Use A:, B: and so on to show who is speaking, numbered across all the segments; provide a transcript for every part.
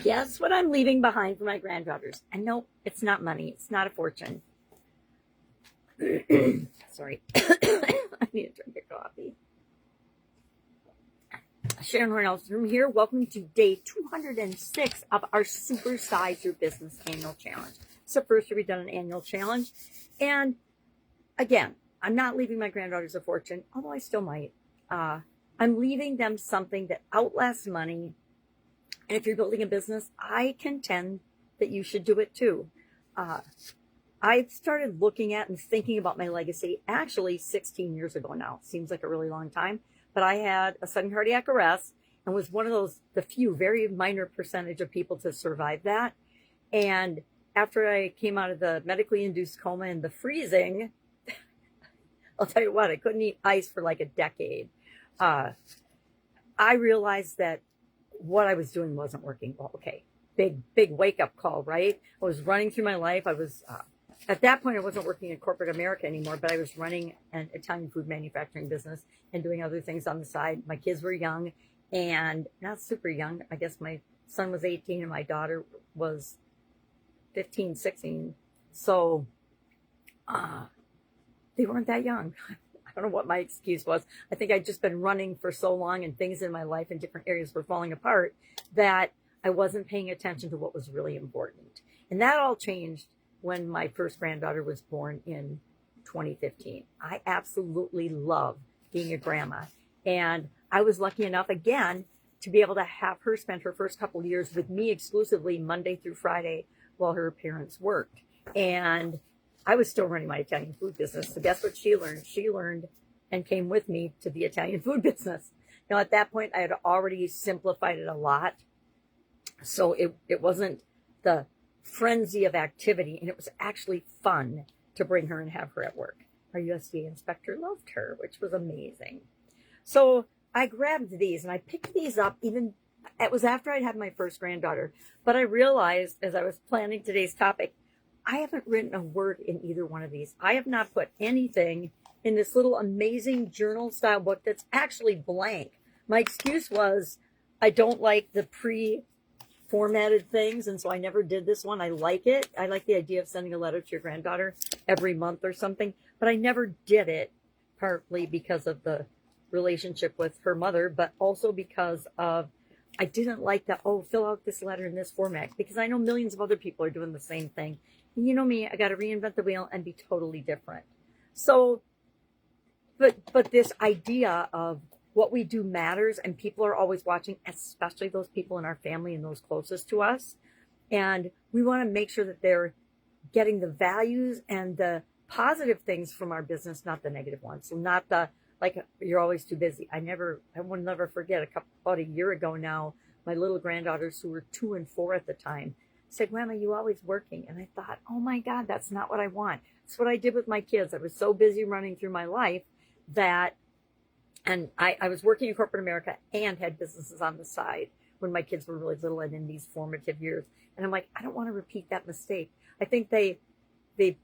A: Guess what I'm leaving behind for my granddaughters? And no, it's not money. It's not a fortune. Sorry. I need to drink a coffee. Sharon Horne-Ellstrom here. Welcome to day 206 of our Supersize Your Business Annual Challenge. It's the first year we've done an annual challenge. And again, I'm not leaving my granddaughters a fortune, although I still might. I'm leaving them something that outlasts money. And if you're building a business, I contend that you should do it too. I started looking at and thinking about my legacy actually 16 years ago now. Seems like a really long time. But I had a sudden cardiac arrest and was one of those, the few, very minor percentage of people to survive that. And after I came out of the medically induced coma and the freezing, I'll tell you what, I couldn't eat ice for like a decade. I realized that what I was doing wasn't working. Well, okay, big wake up call, right? I was running through my life. I was, at that point, I wasn't working in corporate America anymore, but I was running an Italian food manufacturing business and doing other things on the side. My kids were young and not super young. I guess my son was 18 and my daughter was 15, 16. So they weren't that young. I don't know what my excuse was. I think I'd just been running for so long and things in my life in different areas were falling apart that I wasn't paying attention to what was really important. And that all changed when my first granddaughter was born in 2015. I absolutely love being a grandma. And I was lucky enough, again, to be able to have her spend her first couple of years with me exclusively Monday through Friday while her parents worked. And I was still running my Italian food business. So guess what she learned? She learned and came with me to the Italian food business. Now, at that point, I had already simplified it a lot. So it wasn't the frenzy of activity, and it was actually fun to bring her and have her at work. Our USDA inspector loved her, which was amazing. So I grabbed these and I picked these up even, it was after I'd had my first granddaughter, but I realized as I was planning today's topic, I haven't written a word in either one of these. I have not put anything in this little amazing journal style book that's actually blank. My excuse was I don't like the pre-formatted things, and so I never did this one. I like it. I like the idea of sending a letter to your granddaughter every month or something, but I never did it, partly because of the relationship with her mother, but also because of I didn't like that, oh, fill out this letter in this format, because I know millions of other people are doing the same thing. And you know me, I got to reinvent the wheel and be totally different. So, but this idea of what we do matters, and people are always watching, especially those people in our family and those closest to us. And we want to make sure that they're getting the values and the positive things from our business, not the negative ones. So not the, like, you're always too busy. I will never forget about a year ago now, my little granddaughters who were 2 and 4 at the time said, Grandma, you always working. And I thought, oh my God, that's not what I want. It's what I did with my kids. I was so busy running through my life that, and I was working in corporate America and had businesses on the side when my kids were really little and in these formative years. And I'm like, I don't want to repeat that mistake. I think they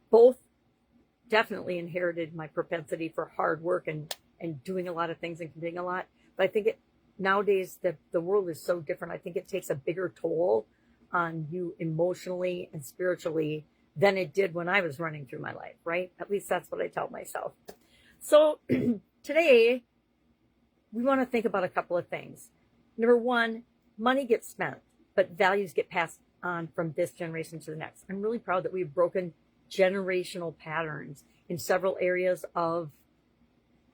A: both definitely inherited my propensity for hard work and doing a lot of things and committing a lot. But I think nowadays the world is so different. I think it takes a bigger toll on you emotionally and spiritually than it did when I was running through my life, right? At least that's what I tell myself. So today we want to think about a couple of things. Number one, money gets spent, but values get passed on from this generation to the next. I'm really proud that we've broken generational patterns in several areas of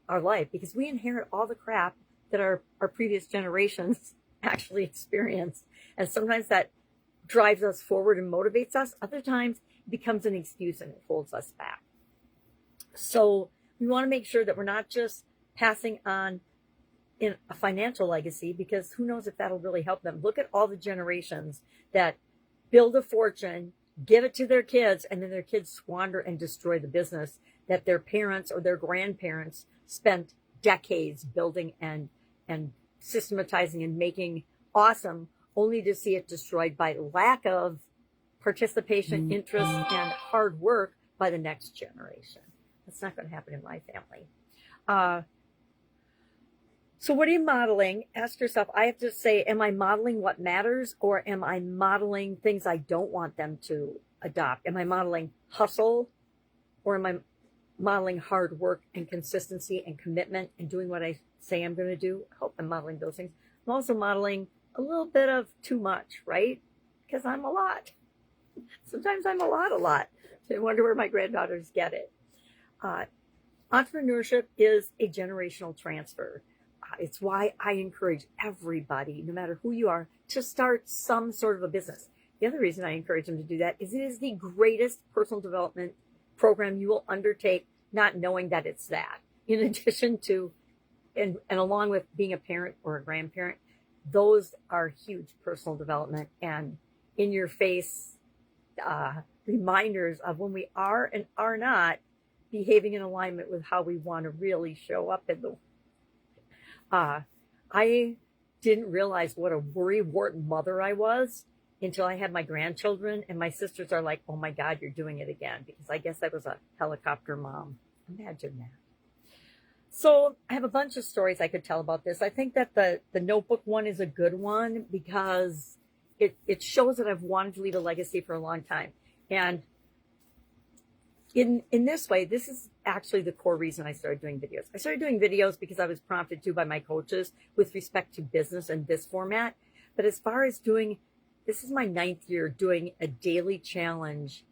A: our life, because we inherit all the crap that our previous generations actually experienced. And sometimes that drives us forward and motivates us. Other times it becomes an excuse and it holds us back. So we want to make sure that we're not just passing on in a financial legacy, because who knows if that'll really help them. Look at all the generations that build a fortune, give it to their kids, and then their kids squander and destroy the business that their parents or their grandparents spent decades building and systematizing and making awesome, only to see it destroyed by lack of participation, interest, and hard work by the next generation. That's not going to happen in my family. So what are you modeling? Ask yourself, I have to say, am I modeling what matters, or am I modeling things I don't want them to adopt? Am I modeling hustle, or am I modeling hard work and consistency and commitment and doing what I say I'm going to do? I hope I'm modeling those things. I'm also modeling a little bit of too much, right? Because I'm a lot. Sometimes I'm a lot. So I wonder where my granddaughters get it. Entrepreneurship is a generational transfer. It's why I encourage everybody, no matter who you are, to start some sort of a business. The other reason I encourage them to do that is it is the greatest personal development program you will undertake, not knowing that it's that. In addition to, and along with being a parent or a grandparent, those are huge personal development and in your face reminders of when we are and are not behaving in alignment with how we want to really show up in the I didn't realize what a worrywart mother I was until I had my grandchildren, and my sisters are like, oh my God, you're doing it again, because I guess I was a helicopter mom. Imagine that. So I have a bunch of stories I could tell about this. I think that the notebook one is a good one because it shows that I've wanted to leave a legacy for a long time. And in this way, this is actually the core reason I started doing videos. I started doing videos because I was prompted to by my coaches with respect to business and this format. But as far as doing, this is my 9th year doing a daily challenge,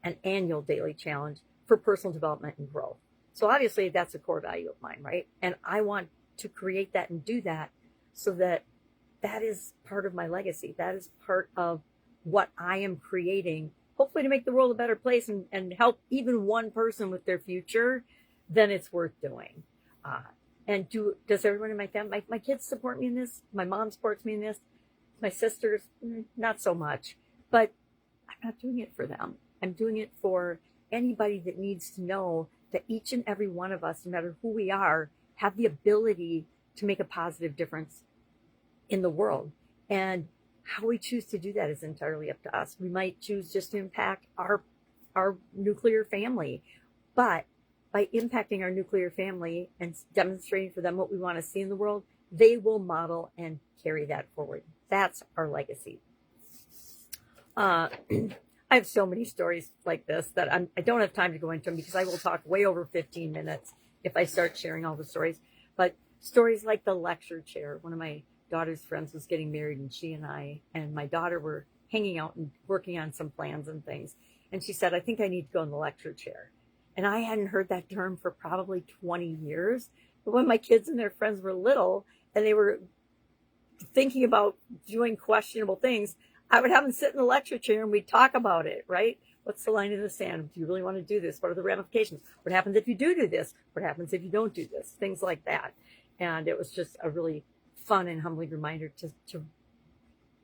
A: an annual daily challenge for personal development and growth. So obviously that's a core value of mine, right? And I want to create that and do that so that that is part of my legacy. That is part of what I am creating, hopefully to make the world a better place and help even one person with their future. Then it's worth doing. And does everyone in my family, my kids support me in this? My mom supports me in this. My sisters, not so much. But I'm not doing it for them. I'm doing it for anybody that needs to know that each and every one of us, no matter who we are, have the ability to make a positive difference in the world. And how we choose to do that is entirely up to us. We might choose just to impact our nuclear family, but by impacting our nuclear family and demonstrating for them what we want to see in the world, they will model and carry that forward. That's our legacy. I have so many stories like this that I don't have time to go into them because I will talk way over 15 minutes if I start sharing all the stories. But stories like the lecture chair. One of my daughter's friends was getting married, and she and I and my daughter were hanging out and working on some plans and things. And she said, I think I need to go in the lecture chair. And I hadn't heard that term for probably 20 years. But when my kids and their friends were little and they were thinking about doing questionable things, I would have them sit in the lecture chair and we'd talk about it, right? What's the line in the sand? Do you really want to do this? What are the ramifications? What happens if you do this? What happens if you don't do this? Things like that. And it was just a really fun and humbling reminder to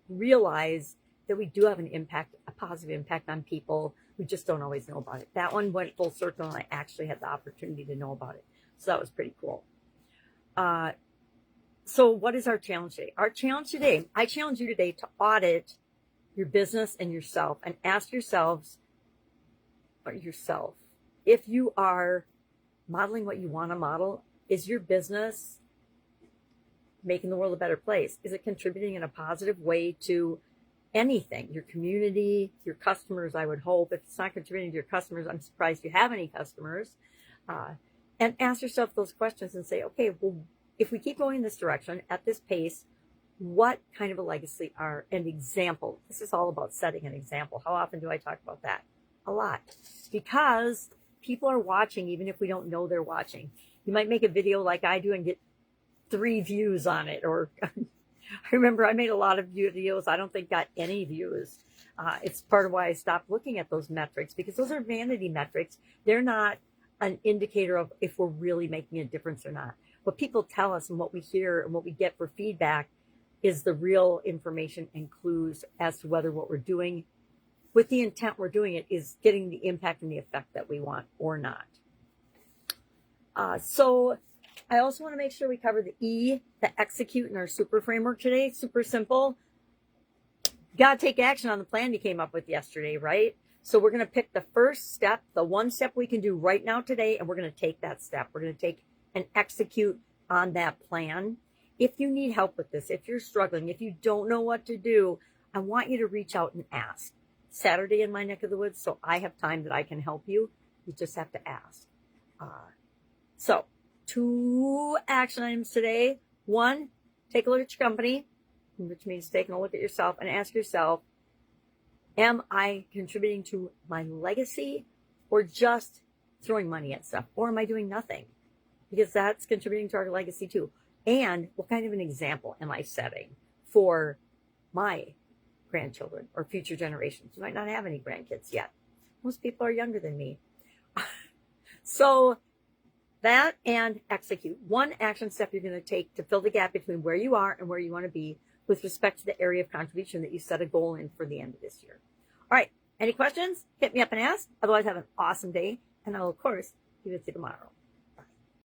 A: realize that we do have an impact, a positive impact on people. We just don't always know about it. That one went full circle and I actually had the opportunity to know about it. So that was pretty cool. So what is our challenge today? Our challenge today, I challenge you today to audit your business and yourself and ask yourself, if you are modeling what you want to model, is your business making the world a better place? Is it contributing in a positive way to anything, your community, your customers? I would hope. If it's not contributing to your customers, I'm surprised you have any customers. And ask yourself those questions and say, okay, well, if we keep going in this direction at this pace, what kind of a legacy are an example? This is all about setting an example. How often do I talk about that? A lot. Because people are watching, even if we don't know they're watching. You might make a video like I do and get 3 views on it. Or I remember I made a lot of videos I don't think got any views. It's part of why I stopped looking at those metrics, because those are vanity metrics. They're not an indicator of if we're really making a difference or not. What people tell us and what we hear and what we get for feedback is the real information and clues as to whether what we're doing with the intent we're doing it is getting the impact and the effect that we want or not. So I also want to make sure we cover the E, the execute in our super framework today. Super simple. Got to take action on the plan you came up with yesterday, right? So we're going to pick the first step, the one step we can do right now today, and we're going to take that step. We're going to take and execute on that plan. If you need help with this, if you're struggling, if you don't know what to do, I want you to reach out and ask. Saturday in my neck of the woods, so I have time that I can help you. You just have to ask. So 2 action items today. 1, take a look at your company, which means taking a look at yourself and ask yourself, am I contributing to my legacy or just throwing money at stuff? Or am I doing nothing? Because that's contributing to our legacy too. And what kind of an example am I setting for my grandchildren or future generations? You might not have any grandkids yet. Most people are younger than me. So that and execute. 1 action step you're going to take to fill the gap between where you are and where you want to be with respect to the area of contribution that you set a goal in for the end of this year. All right. Any questions? Hit me up and ask. Otherwise, have an awesome day. And I'll, of course, be with you tomorrow.